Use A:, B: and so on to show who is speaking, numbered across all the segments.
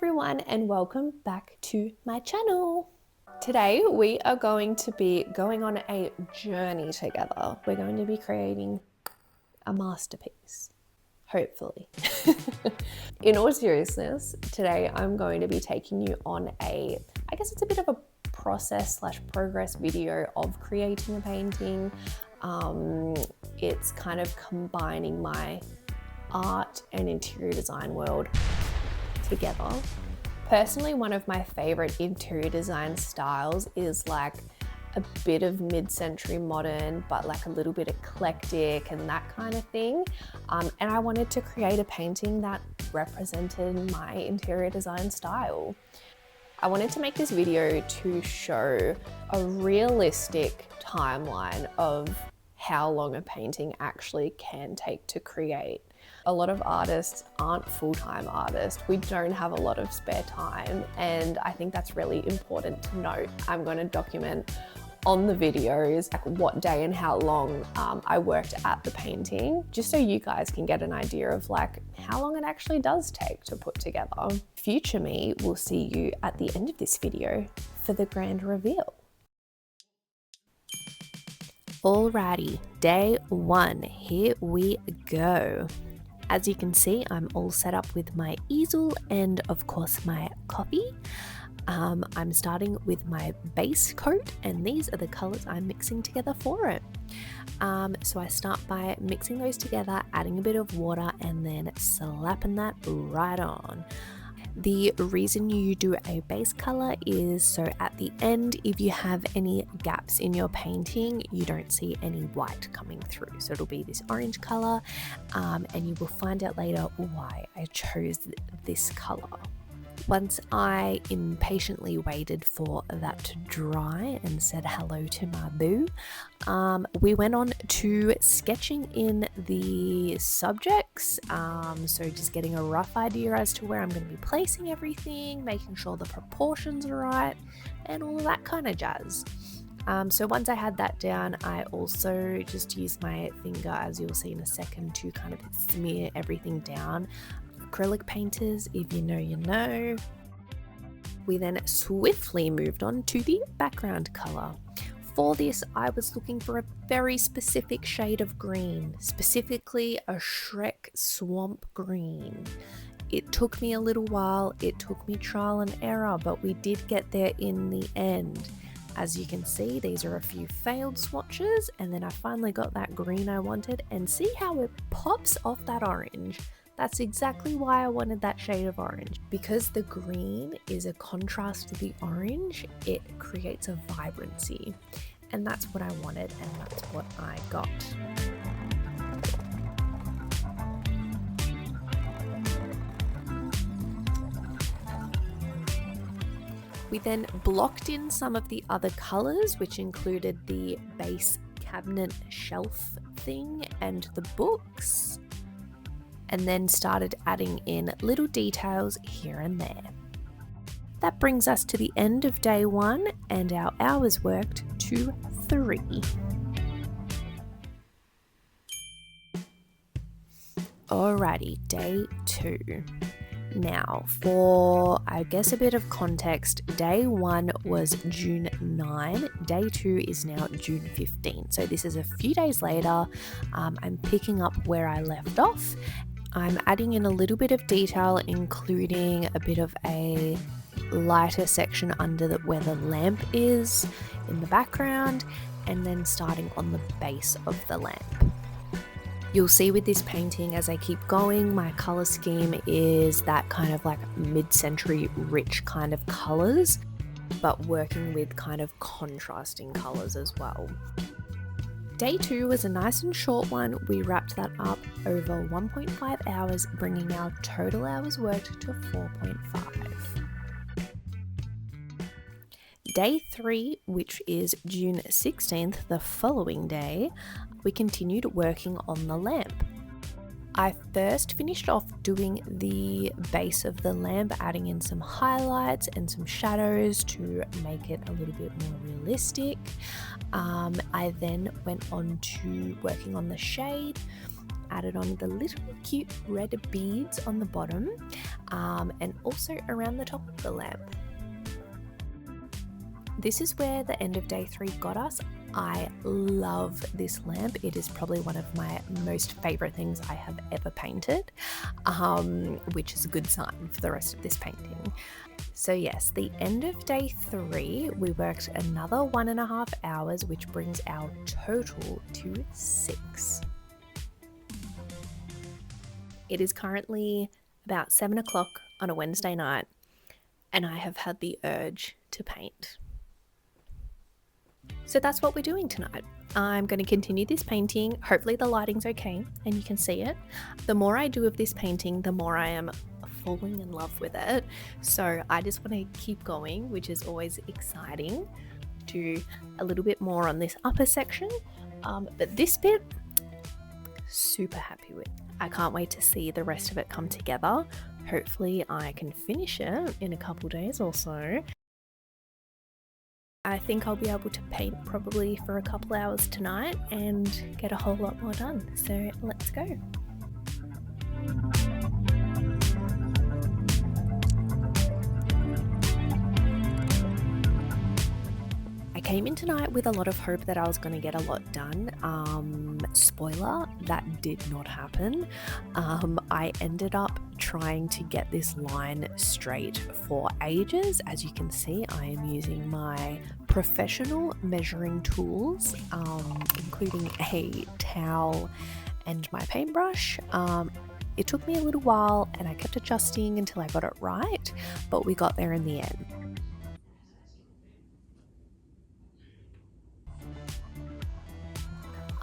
A: everyone, and welcome back to my channel. Today we are going to be going on a journey together. We're going to be creating a masterpiece, hopefully. In all seriousness, today I'm going to be taking you on I guess it's a bit of a process/progress video of creating a painting. It's kind of combining my art and interior design world together. Personally, one of my favorite interior design styles is like a bit of mid-century modern, but like a little bit eclectic and that kind of thing. And I wanted to create a painting that represented my interior design style. I wanted to make this video to show a realistic timeline of how long a painting actually can take to create. A lot of artists aren't full-time artists. We don't have a lot of spare time, and I think that's really important to note. I'm going to document on the videos like what day and how long I worked at the painting, just so you guys can get an idea of like how long it actually does take to put together. Future me will see you at the end of this video for the grand reveal. Alrighty, day one, here we go. As you can see, I'm all set up with my easel and of course my coffee. I'm starting with my base coat, and these are the colors I'm mixing together for it. So I start by mixing those together, adding a bit of water, and then slapping that right on. The reason you do a base color is so at the end, if you have any gaps in your painting, you don't see any white coming through. So it'll be this orange color, and you will find out later why I chose this color. Once I impatiently waited for that to dry and said hello to my boo, we went on to sketching in the subjects. So just getting a rough idea as to where I'm going to be placing everything, making sure the proportions are right, and all of that kind of jazz. So once I had that down, I also just used my finger, as you'll see in a second, to kind of smear everything down. Acrylic painters, if you know, you know. We then swiftly moved on to the background color. For this, I was looking for a very specific shade of green, specifically a Shrek swamp green. It took me a little while, it took me trial and error, but we did get there in the end. As you can see, these are a few failed swatches, and then I finally got that green I wanted, and see how it pops off that orange. That's exactly why I wanted that shade of orange. Because the green is a contrast to the orange, it creates a vibrancy. And that's what I wanted, and that's what I got. We then blocked in some of the other colors, which included the base cabinet shelf thing and the books, and then started adding in little details here and there. That brings us to the end of day one, and our hours worked to 3. Alrighty, day 2. Now, for I guess a bit of context, day 1 was June 9, day 2 is now June 15. So this is a few days later. I'm picking up where I left off. I'm adding in a little bit of detail, including a bit of a lighter section under where the lamp is in the background, and then starting on the base of the lamp. You'll see with this painting, as I keep going, my color scheme is that kind of like mid-century rich kind of colors, but working with kind of contrasting colors as well. Day 2 was a nice and short one. We wrapped that up over 1.5 hours, bringing our total hours worked to 4.5. Day 3, which is June 16th, the following day, we continued working on the lamp. I first finished off doing the base of the lamp, adding in some highlights and some shadows to make it a little bit more realistic. I then went on to working on the shade. added on the little cute red beads on the bottom and also around the top of the lamp. This is where the end of day 3 got us. I love this lamp. It is probably one of my most favorite things I have ever painted, which is a good sign for the rest of this painting. So yes, the end of day 3, we worked another 1.5 hours, which brings our total to 6. It is currently about 7 o'clock on a Wednesday night, and I have had the urge to paint. So that's what we're doing tonight. I'm going to continue this painting. Hopefully the lighting's okay and you can see it. The more I do of this painting, the more I am falling in love with it. So I just want to keep going, which is always exciting. Do a little bit more on this upper section, but this bit, super happy with. I can't wait to see the rest of it come together. Hopefully I can finish it in a couple days or so. I think I'll be able to paint probably for a couple hours tonight and get a whole lot more done. So let's go. I came in tonight with a lot of hope that I was going to get a lot done. Spoiler, that did not happen. I ended up trying to get this line straight for ages. As you can see, I am using my professional measuring tools, including a towel and my paintbrush. It took me a little while and I kept adjusting until I got it right, but we got there in the end.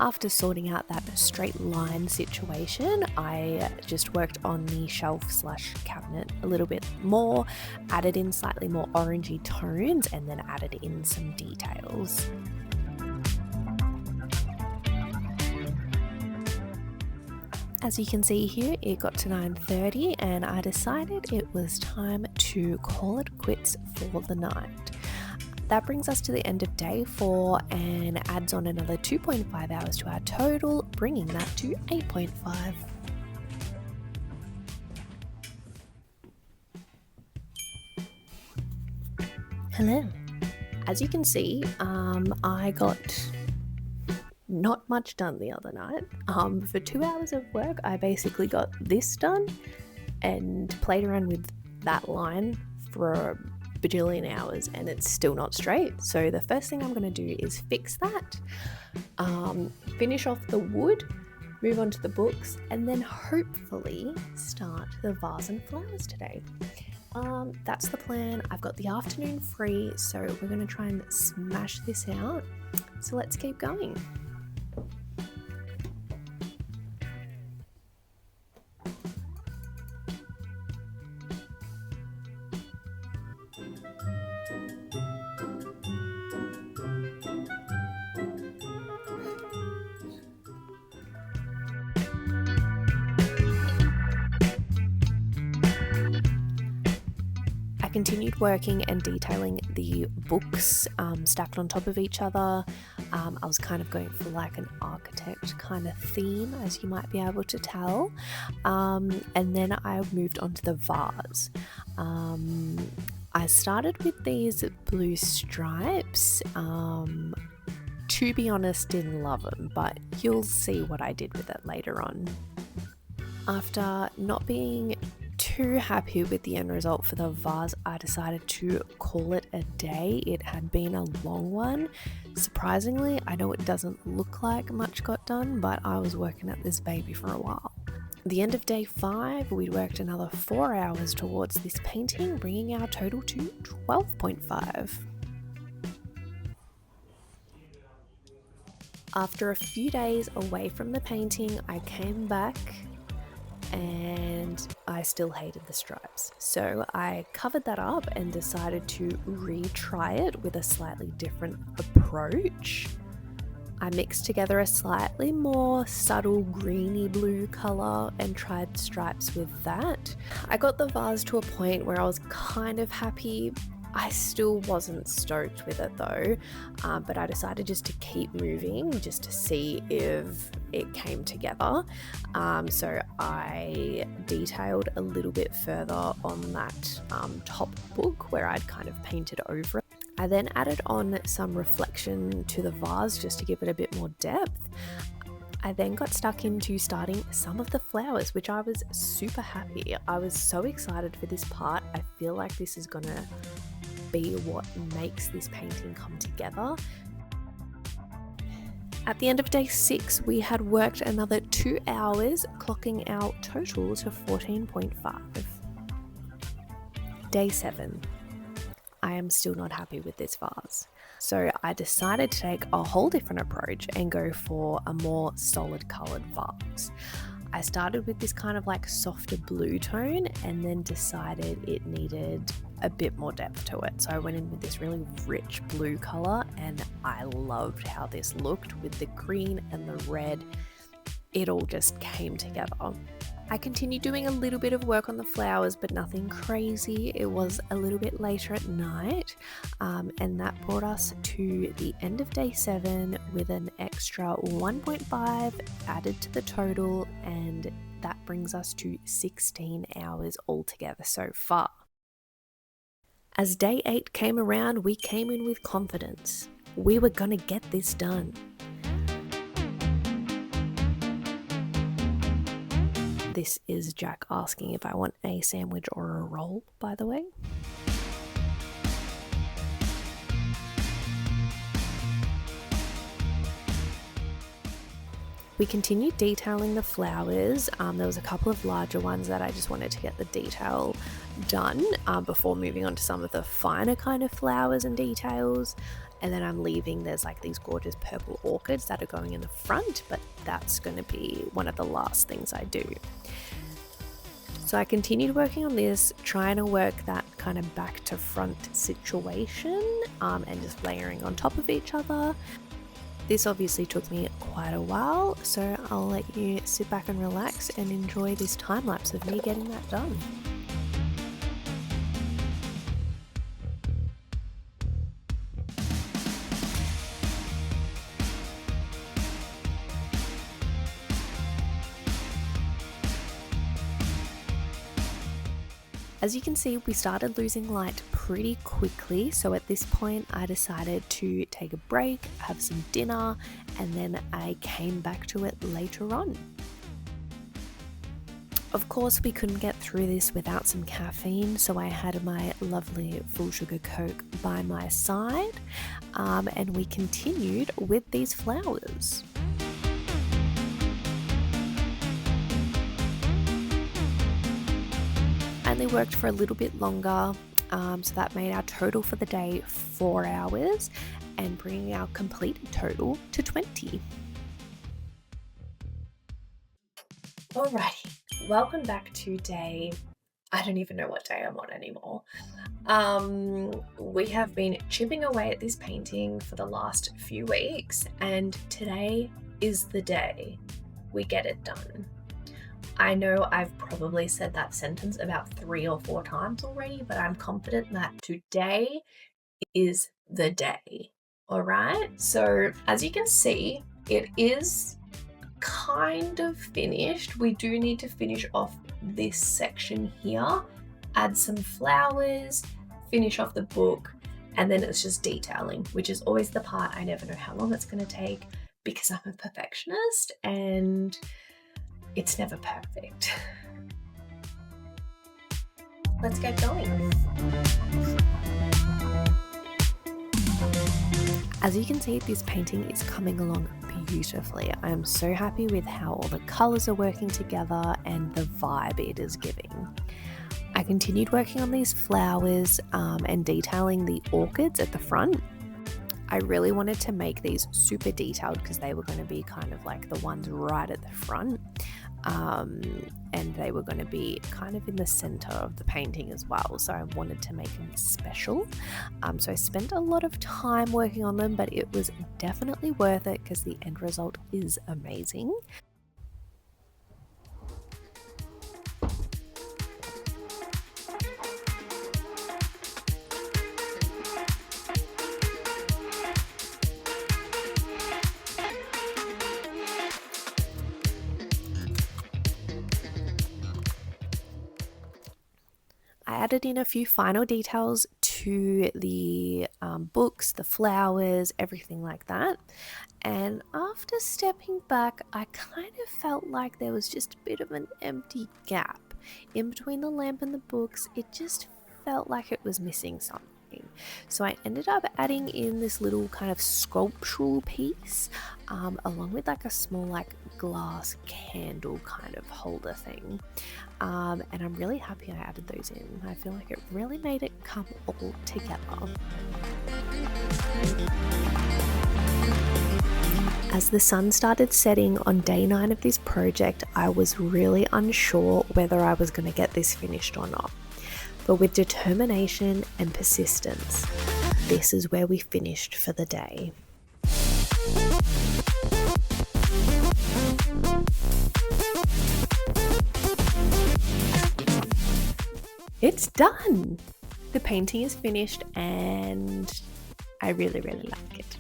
A: After sorting out that straight line situation, I just worked on the shelf/cabinet a little bit more, added in slightly more orangey tones, and then added in some details. As you can see here, it got to 9:30 and I decided it was time to call it quits for the night. That brings us to the end of day 4 and adds on another 2.5 hours to our total, bringing that to 8.5. Hello. As you can see, I got not much done the other night. For 2 hours of work, I basically got this done and played around with that line for a bajillion hours and it's still not straight. So the first thing I'm going to do is fix that, finish off the wood, move on to the books, and then hopefully start the vase and flowers today. That's the plan. I've got the afternoon free, so we're going to try and smash this out. So let's keep going. I continued working and detailing the books stacked on top of each other. I was kind of going for like an architect kind of theme, as you might be able to tell. And then I moved on to the vase. I started with these blue stripes. To be honest, didn't love them, but you'll see what I did with it later on. After not being too happy with the end result for the vase, I decided to call it a day. It had been a long one. Surprisingly, I know it doesn't look like much got done, but I was working at this baby for a while. The end of day 5, we worked another 4 hours towards this painting, bringing our total to 12.5. After a few days away from the painting, I came back and I still hated the stripes. So I covered that up and decided to retry it with a slightly different approach. I mixed together a slightly more subtle greeny blue colour and tried stripes with that. I got the vase to a point where I was kind of happy, I still wasn't stoked with it though, but I decided just to keep moving just to see if it came together. So I detailed a little bit further on that top book where I'd kind of painted over it. I then added on some reflection to the vase just to give it a bit more depth. I then got stuck into starting some of the flowers, which I was super happy. I was so excited for this part. I feel like this is gonna be what makes this painting come together. At the end of day 6, we had worked another 2 hours, clocking our total to 14.5. Day 7. I am still not happy with this vase. So I decided to take a whole different approach and go for a more solid coloured vase. I started with this kind of like softer blue tone and then decided it needed a bit more depth to it. So I went in with this really rich blue colour and I loved how this looked with the green and the red. It all just came together. I continued doing a little bit of work on the flowers, but nothing crazy. It was a little bit later at night, and that brought us to the end of day 7 with an extra 1.5 added to the total, and that brings us to 16 hours altogether so far. As day 8 came around, we came in with confidence. We were gonna get this done. This is Jack asking if I want a sandwich or a roll, by the way. We continued detailing the flowers. There was a couple of larger ones that I just wanted to get the detail done before moving on to some of the finer kind of flowers and details. And then I'm leaving, there's like these gorgeous purple orchids that are going in the front, but that's going to be one of the last things I do. So I continued working on this, trying to work that kind of back to front situation and just layering on top of each other. This obviously took me quite a while, so I'll let you sit back and relax and enjoy this time lapse of me getting that done. As you can see, we started losing light pretty quickly, so at this point I decided to take a break, have some dinner, and then I came back to it later on. Of course, we couldn't get through this without some caffeine, so I had my lovely full sugar Coke by my side, and we continued with these flowers. Only worked for a little bit longer, so that made our total for the day 4 hours and bringing our complete total to 20. Alrighty, welcome back to day, I don't even know what day I'm on anymore. We have been chipping away at this painting for the last few weeks, and today is the day we get it done. I know I've probably said that sentence about 3 or 4 times already, but I'm confident that today is the day. All right. So as you can see, it is kind of finished. We do need to finish off this section here, add some flowers, finish off the book, and then it's just detailing, which is always the part I never know how long it's going to take because I'm a perfectionist and it's never perfect. Let's get going. As you can see, this painting is coming along beautifully. I am so happy with how all the colors are working together and the vibe it is giving. I continued working on these flowers and detailing the orchids at the front. I really wanted to make these super detailed because they were going to be kind of like the ones right at the front, and they were going to be kind of in the center of the painting as well, so I wanted to make them special. So I spent a lot of time working on them, but it was definitely worth it because the end result is amazing. added in a few final details to the books, the flowers, everything like that. And after stepping back, I kind of felt like there was just a bit of an empty gap in between the lamp and the books. It just felt like it was missing something. So I ended up adding in this little kind of sculptural piece, along with like a small like glass candle kind of holder thing. And I'm really happy I added those in. I feel like it really made it come all together. As the sun started setting on day 9 of this project, I was really unsure whether I was going to get this finished or not. But with determination and persistence, this is where we finished for the day. It's done! The painting is finished and I really like it.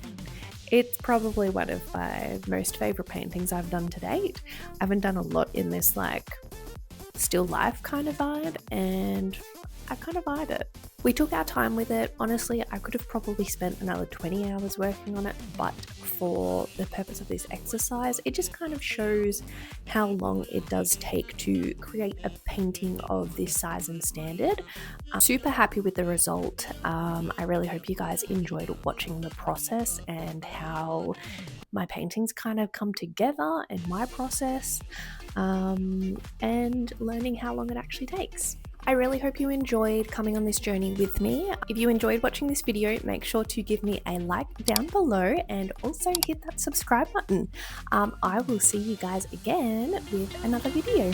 A: It's probably one of my most favourite paintings I've done to date. I haven't done a lot in this like still life kind of vibe, and I kind of vibe it. We took our time with it. Honestly, I could have probably spent another 20 hours working on it, but for the purpose of this exercise, it just kind of shows how long it does take to create a painting of this size and standard. I'm super happy with the result. I really hope you guys enjoyed watching the process and how my paintings kind of come together and my process, and learning how long it actually takes. I really hope you enjoyed coming on this journey with me. If you enjoyed watching this video, make sure to give me a like down below and also hit that subscribe button. I will see you guys again with another video.